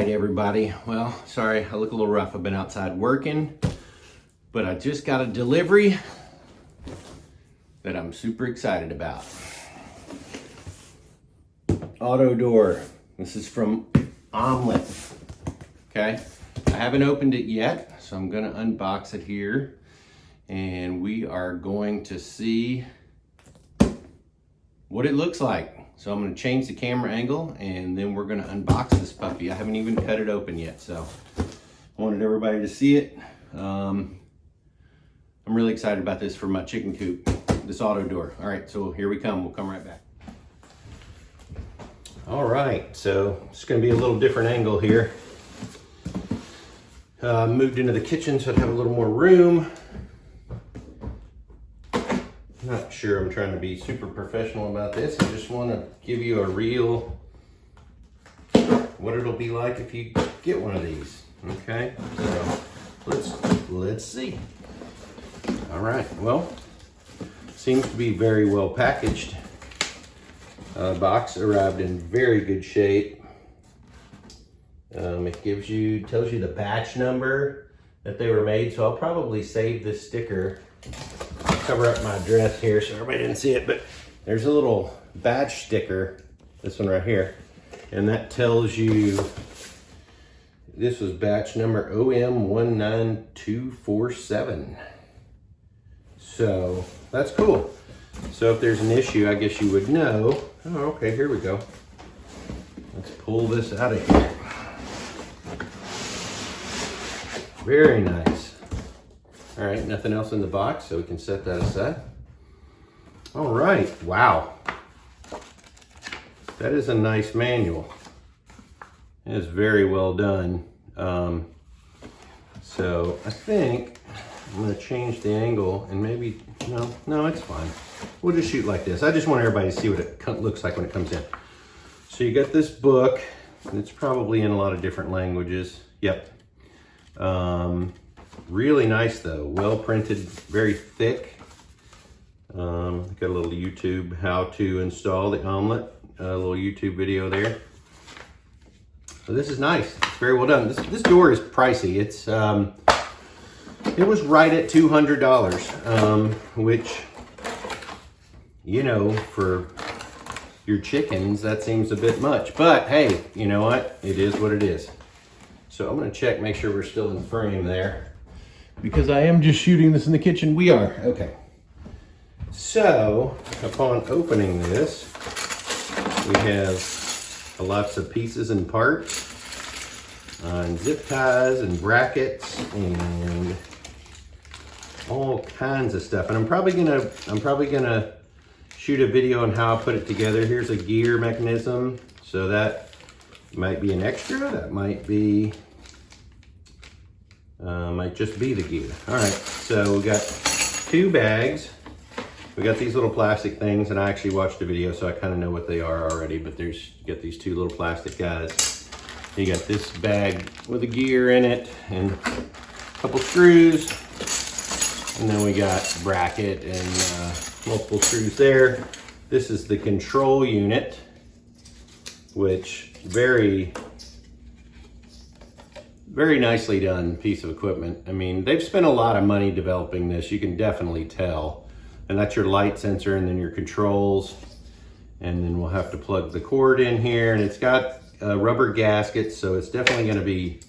right, everybody. Well, sorry, I look a little rough. I've been outside working, but I just got a delivery that I'm super excited about. Auto Door. This is from Omlet. Okay, I haven't opened it yet, so I'm gonna unbox it here, and we are going to see what it looks like. So I'm gonna change the camera angle and then we're gonna unbox this puppy. I haven't even cut it open yet, so I wanted everybody to see it. I'm really excited about this for my chicken coop, this auto door. All right, so here we come. We'll come right back. All right, so it's gonna be a little different angle here. Moved into the kitchen so I'd have a little more room. Not sure I'm trying to be super professional about this. I just want to give you a real, what it'll be like if you get one of these. Okay, so let's see. All right, well, seems to be very well packaged. Box arrived in very good shape. It tells you the batch number that they were made. So I'll probably save this sticker. Cover up my address here so everybody didn't see it, but there's a little batch sticker, this one right here, and that tells you this was batch number OM19247. So that's cool. So if there's an issue, I guess you would know. Oh, okay, here we go. Let's pull this out of here. Very nice. All right, nothing else in the box, so we can set that aside. All right, wow. That is a nice manual. It is very well done. So I think I'm gonna change the angle and maybe, no, it's fine. We'll just shoot like this. I just want everybody to see what it looks like when it comes in. So you got this book, and it's probably in a lot of different languages. Yep. Really nice though, well printed, very thick. Got a little YouTube how to install the Omelette, a little YouTube video there. So this is nice, it's very well done. This door is pricey. It was right at $200, which, for your chickens, that seems a bit much. But hey, you know what? It is what it is. So I'm gonna check, make sure we're still in frame there, because I am just shooting this in the kitchen. We are, okay. So upon opening this, we have lots of pieces and parts, and zip ties and brackets and all kinds of stuff. And I'm probably gonna shoot a video on how I put it together. Here's a gear mechanism, so that might be an extra. That might be, might just be the gear. All right, so we got 2 bags. We got these little plastic things, and I actually watched the video, so I kind of know what they are already, but you got these 2 little plastic guys. You got this bag with a gear in it and a couple screws, and then we got bracket and multiple screws there. This is the control unit, which very nicely done piece of equipment. I mean, they've spent a lot of money developing this, you can definitely tell. And that's your light sensor and then your controls. And then we'll have to plug the cord in here, and it's got a rubber gasket, so it's definitely gonna be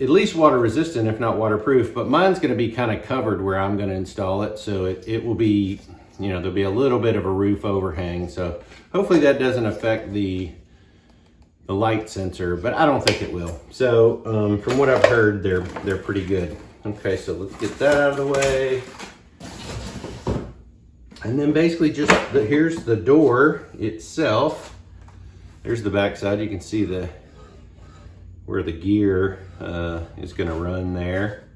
at least water resistant, if not waterproof, but mine's gonna be kind of covered where I'm gonna install it. So it will be, there'll be a little bit of a roof overhang. So hopefully that doesn't affect the light sensor, but I don't think it will. So from what I've heard, they're pretty good. Okay, so let's get that out of the way. And then basically here's the door itself. There's the back side. You can see where the gear is gonna run there.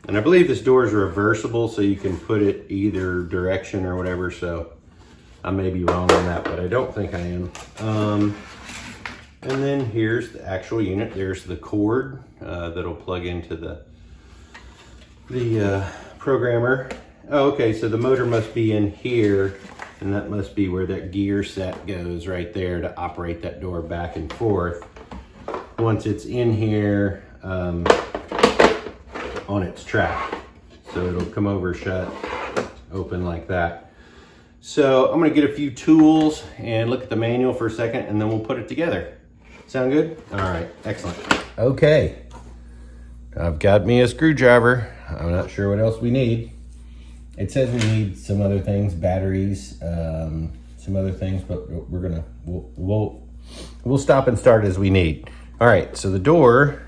And I believe this door is reversible, so you can put it either direction or whatever. So I may be wrong on that, but I don't think I am. And then here's the actual unit. There's the cord that'll plug into the programmer. Oh, okay, so the motor must be in here, and that must be where that gear set goes right there to operate that door back and forth. once it's in here on its track. So it'll come over, shut, open like that. So I'm gonna get a few tools and look at the manual for a second, and then we'll put it together. Sound good? All right, excellent. Okay, I've got me a screwdriver. I'm not sure what else we need. It says we need some other things, batteries, some other things, but we'll stop and start as we need. All right, so the door,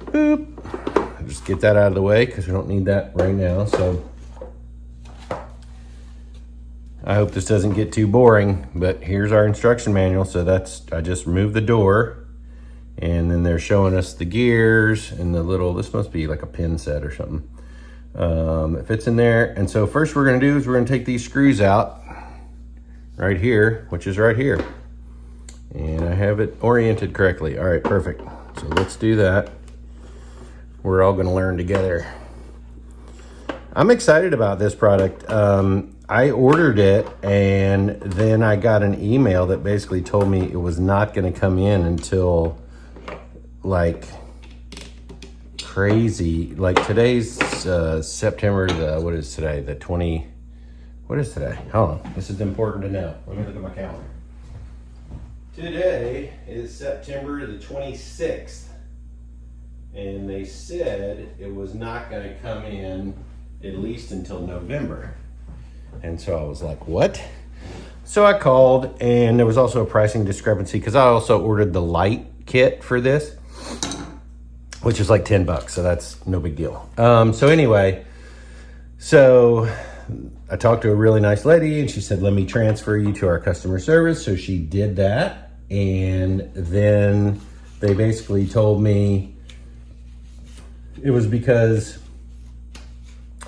boop. I'll just get that out of the way because we don't need that right now. So I hope this doesn't get too boring, but here's our instruction manual. So I just removed the door, and then they're showing us the gears and the little, this must be like a pin set or something. It fits in there. And so first we're gonna do is we're gonna take these screws out right here, which is right here. And I have it oriented correctly. All right, perfect. So let's do that. We're all gonna learn together. I'm excited about this product. I ordered it, and then I got an email that basically told me it was not gonna come in until like crazy. Like today's September, what is today? The 20, what is today? Hold on, this is important to know. Let me look at my calendar. Today is September the 26th. And they said it was not gonna come in at least until November. And so I was like, what? So I called, and there was also a pricing discrepancy because I also ordered the light kit for this, which is like $10, so that's no big deal. So anyway, so I talked to a really nice lady, and she said, let me transfer you to our customer service. So she did that, and then they basically told me it was because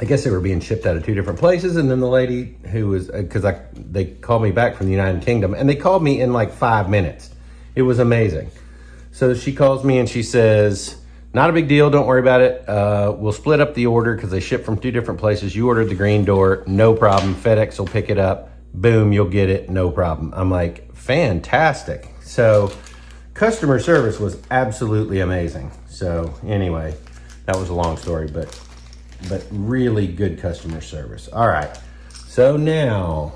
I guess they were being shipped out of 2 different places. And then the lady who was, they called me back from the United Kingdom, and they called me in like 5 minutes. It was amazing. So she calls me and she says, not a big deal, don't worry about it. We'll split up the order because they ship from 2 different places. You ordered the green door, no problem. FedEx will pick it up. Boom, you'll get it, no problem. I'm like, fantastic. So customer service was absolutely amazing. So anyway, that was a long story, but really good customer service. All right, so now,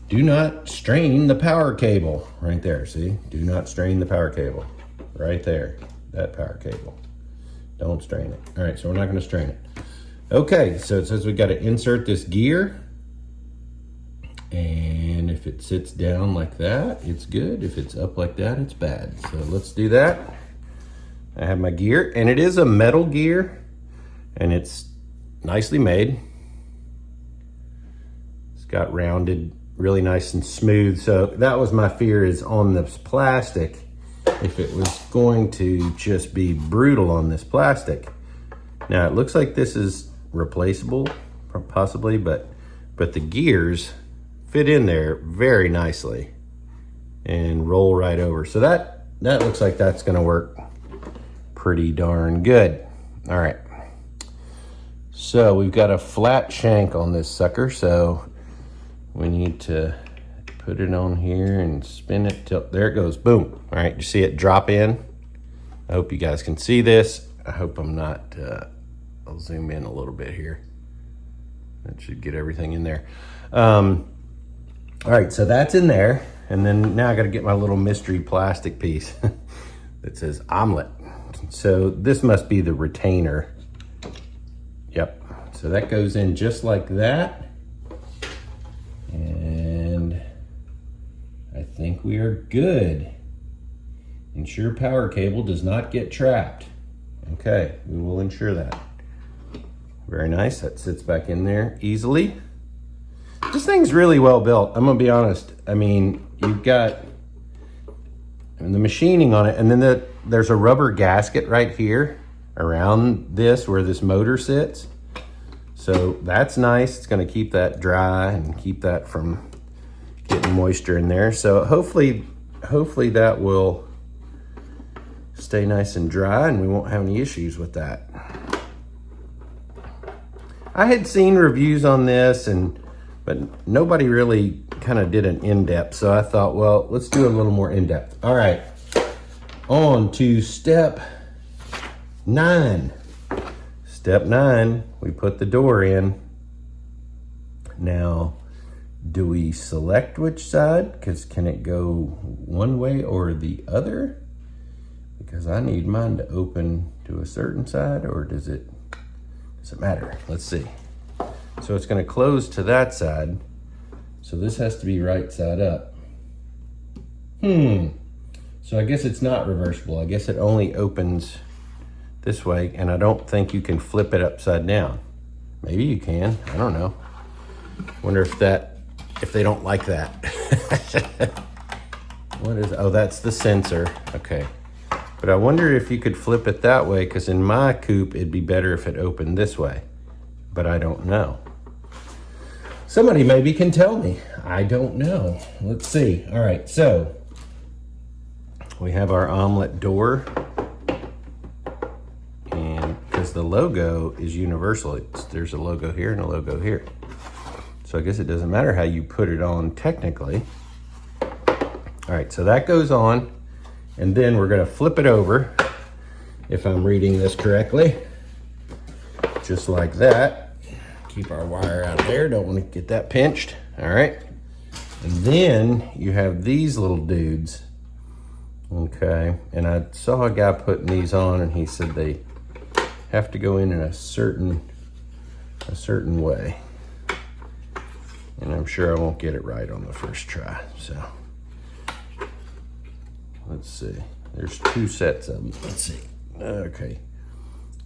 do not strain the power cable. Right there, see? Do not strain the power cable. Right there, that power cable. Don't strain it. All right, so we're not gonna strain it. Okay, so it says we gotta insert this gear. And if it sits down like that, it's good. If it's up like that, it's bad. So let's do that. I have my gear, and it is a metal gear, and it's nicely made. It's got rounded, really nice and smooth. So that was my fear, is on this plastic, if it was going to just be brutal on this plastic. Now it looks like this is replaceable, possibly, but the gears fit in there very nicely and roll right over. So that looks like that's gonna work pretty darn good. All right, so we've got a flat shank on this sucker, so we need to put it on here and spin it till, there it goes, boom. All right, you see it drop in? I hope you guys can see this. I hope I'm not, I'll zoom in a little bit here. That should get everything in there. All right, so that's in there. And then now I gotta get my little mystery plastic piece that says Omlet. So this must be the retainer. Yep, so that goes in just like that. And I think we are good. Ensure power cable does not get trapped. Okay, we will ensure that. Very nice, that sits back in there easily. This thing's really well built, I'm gonna be honest. I mean, you've got the machining on it, and then there's a rubber gasket right here around this where this motor sits. So that's nice. It's gonna keep that dry and keep that from getting moisture in there. So hopefully that will stay nice and dry and we won't have any issues with that. I had seen reviews on this, but nobody really kind of did an in-depth, so I thought, well, let's do a little more in-depth. All right, on to step 9. Step 9, we put the door in. Now, do we select which side? Because can it go one way or the other? Because I need mine to open to a certain side, or does it matter? Let's see. So it's going to close to that side. So this has to be right side up. So I guess it's not reversible. I guess it only opens this way, and I don't think you can flip it upside down. Maybe you can, I don't know. Wonder if they don't like that. What is, oh, that's the sensor, okay. But I wonder if you could flip it that way, because in my coupe, it'd be better if it opened this way, but I don't know. Somebody maybe can tell me. I don't know. Let's see. All right, so we have our Omlet door, and because the logo is universal, there's a logo here and a logo here. So I guess it doesn't matter how you put it on technically. All right, so that goes on, and then we're gonna flip it over, if I'm reading this correctly, just like that. Keep our wire out there, don't want to get that pinched. All right, and then you have these little dudes. Okay, and I saw a guy putting these on, and he said they have to go in a certain way, and I'm sure I won't get it right on the first try. So let's see, there's 2 sets of them. Let's see. Okay,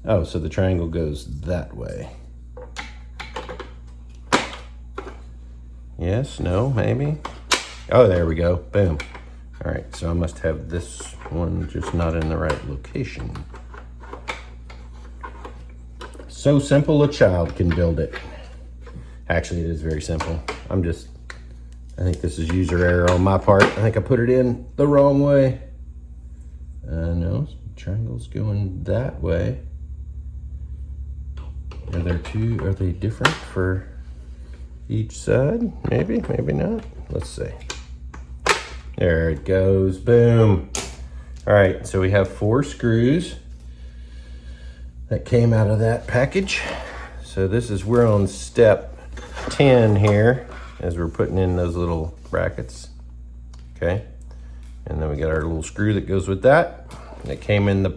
oh, so the triangle goes that way. Yes, no, maybe. Oh, there we go, boom. All right, so I must have this one just not in the right location. So simple a child can build it. Actually, it is very simple. I think this is user error on my part. I think I put it in the wrong way. No, triangle's going that way. Are they different for each side? Maybe, maybe not. Let's see. There it goes, boom. All right, so we have 4 screws that came out of that package. So we're on step 10 here, as we're putting in those little brackets, okay? And then we got our little screw that goes with that. That came in the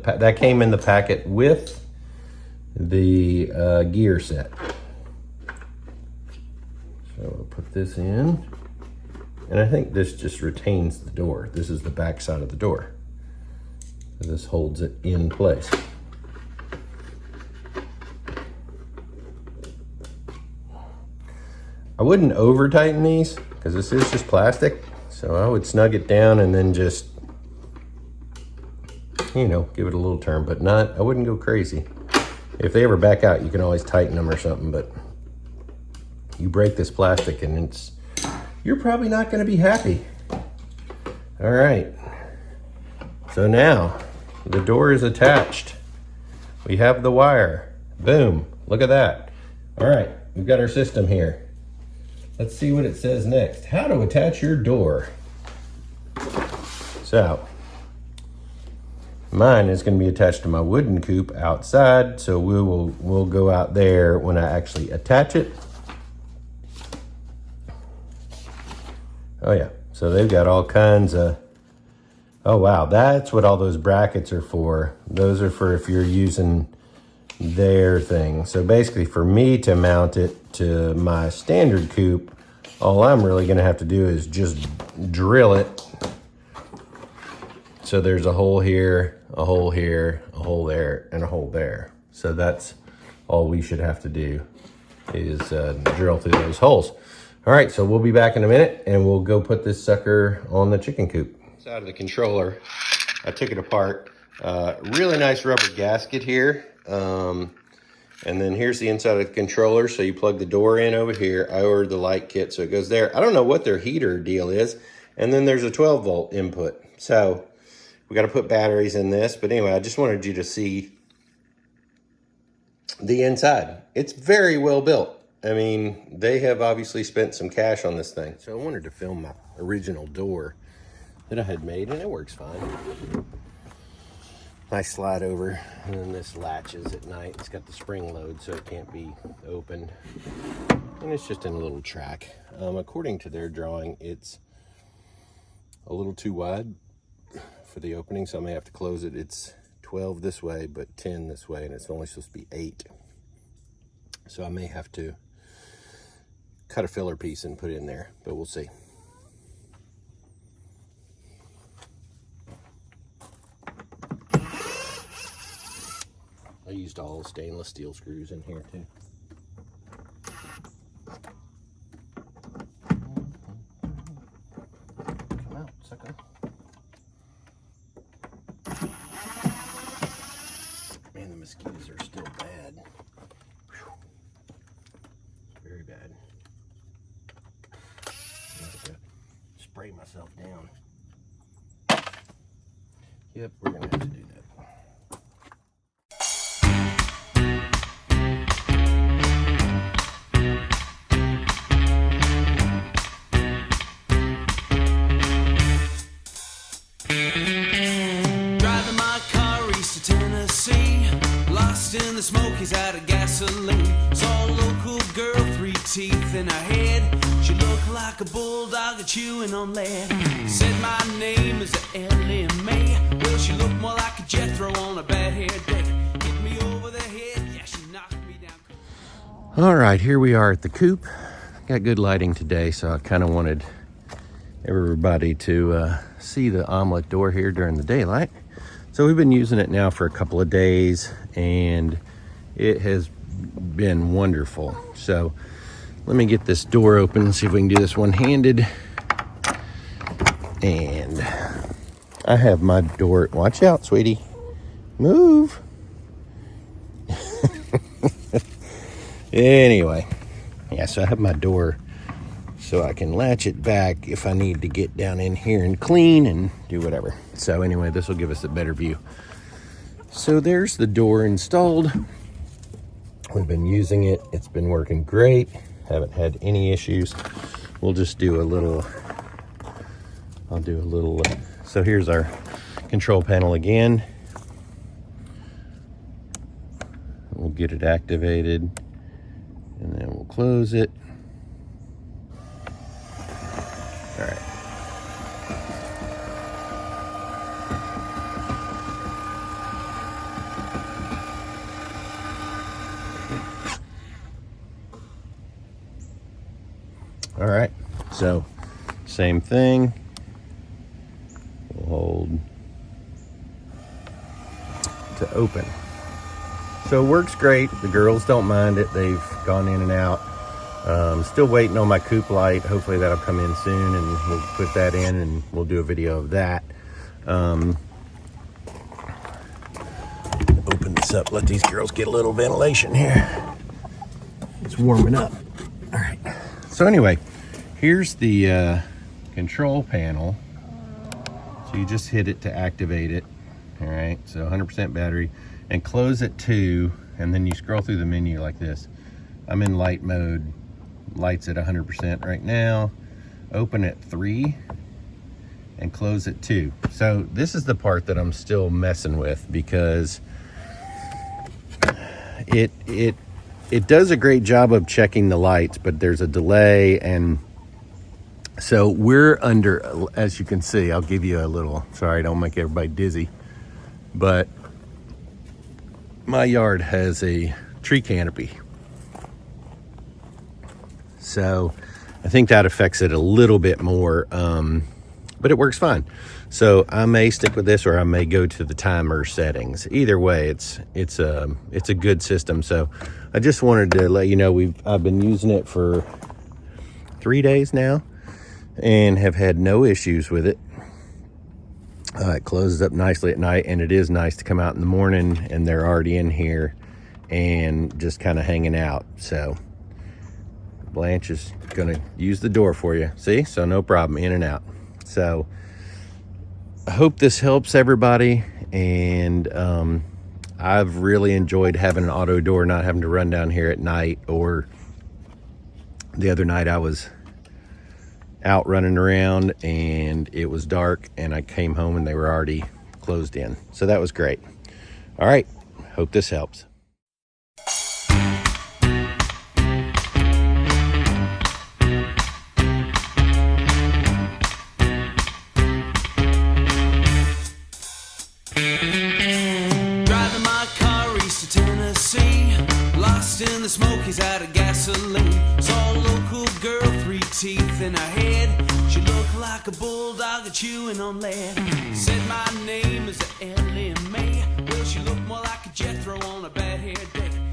packet with the gear set. So we'll put this in, and I think this just retains the door. This is the back side of the door. So this holds it in place. I wouldn't over tighten these, because this is just plastic. So I would snug it down and then just, you know, give it a little turn, but I wouldn't go crazy. If they ever back out, you can always tighten them or something, but you break this plastic and you're probably not going to be happy. All right, so now the door is attached. We have the wire. Boom, look at that. All right, we've got our system here. Let's see what it says next. How to attach your door. So mine is going to be attached to my wooden coupe outside, so we'll go out there when I actually attach it. Oh yeah, so they've got all kinds of, oh wow, that's what all those brackets are for. Those are for if you're using their thing. So basically for me to mount it to my standard coupe, all I'm really gonna have to do is just drill it. So there's a hole here, a hole here, a hole there, and a hole there. So that's all we should have to do is drill through those holes. All right, so we'll be back in a minute and we'll go put this sucker on the chicken coop. Inside of the controller, I took it apart. Really nice rubber gasket here. And then here's the inside of the controller. So you plug the door in over here. I ordered the light kit, so it goes there. I don't know what their heater deal is. And then there's a 12 volt input. So we got to put batteries in this. But anyway, I just wanted you to see the inside. It's very well built. I mean, they have obviously spent some cash on this thing. So I wanted to film my original door that I had made, and it works fine. Nice slide over, and then this latches at night. It's got the spring load, so it can't be opened. And it's just in a little track. According to their drawing, it's a little too wide for the opening, so I may have to close it. It's 12 this way, but 10 this way, and it's only supposed to be 8. So I may have to cut a filler piece and put it in there, but we'll see. I used all stainless steel screws in here too. Come out, sucker. Man, the mosquitoes are still bad. Whew. Very bad. I have to spray myself down. Yep, we're gonna have to do that. In the Smokies out of gasoline. Saw a local girl, 3 teeth in her head. She looked like a bulldog chewing on lead. Said my name is Ellie Mae. Well, she looked more like a Jethro on a bad hair day. Hit me over the head, yeah, she knocked me down. All right, here we are at the Coop. Got good lighting today, so I kind of wanted everybody to see the Omlet door here during the daylight. So we've been using it now for a couple of days, and it has been wonderful. So let me get this door open and see if we can do this one-handed. And I have my door. Watch out, sweetie. Move. Anyway, yeah, so I have my door so I can latch it back if I need to get down in here and clean and do whatever. So anyway, this will give us a better view. So there's the door installed. We've been using it. It's been working great. Haven't had any issues. We'll just do a little, I'll do a little, so here's our control panel again. We'll get it activated, and then we'll close it. All right. All right, so same thing. We'll hold to open. So it works great. The girls don't mind it. They've gone in and out. Still waiting on my Coop light. Hopefully that'll come in soon, and we'll put that in and we'll do a video of that. Open this up, let these girls get a little ventilation here. It's warming up. All right. So anyway, here's the control panel. So you just hit it to activate it. All right, so 100% battery, and close it to, and then you scroll through the menu like this. I'm in light mode. Lights at 100% right now. Open at 3 and close at 2. So this is the part that I'm still messing with, because it does a great job of checking the lights, but there's a delay, and so we're under, as you can see, I'll give you a little, sorry, don't make everybody dizzy, but my yard has a tree canopy. So I think that affects it a little bit more, but it works fine. So I may stick with this, or I may go to the timer settings. Either way, it's a good system. So I just wanted to let you know I've been using it for 3 days now and have had no issues with it. It closes up nicely at night, and it is nice to come out in the morning and they're already in here and just kind of hanging out. So Blanche is gonna use the door for you. See, so no problem, in and out. So I hope this helps everybody, and I've really enjoyed having an auto door, not having to run down here at night or The other night I was out running around and it was dark, and I came home and they were already closed in. So that was great. All right, hope this helps. Driving my car east to Tennessee, lost in the Smokies out of gasoline. Saw a local girl, 3 teeth in her head. She looked like a bulldog chewing on lead. Said my name is Ellie Mae. Well, she looked more like a Jethro on a bad hair day.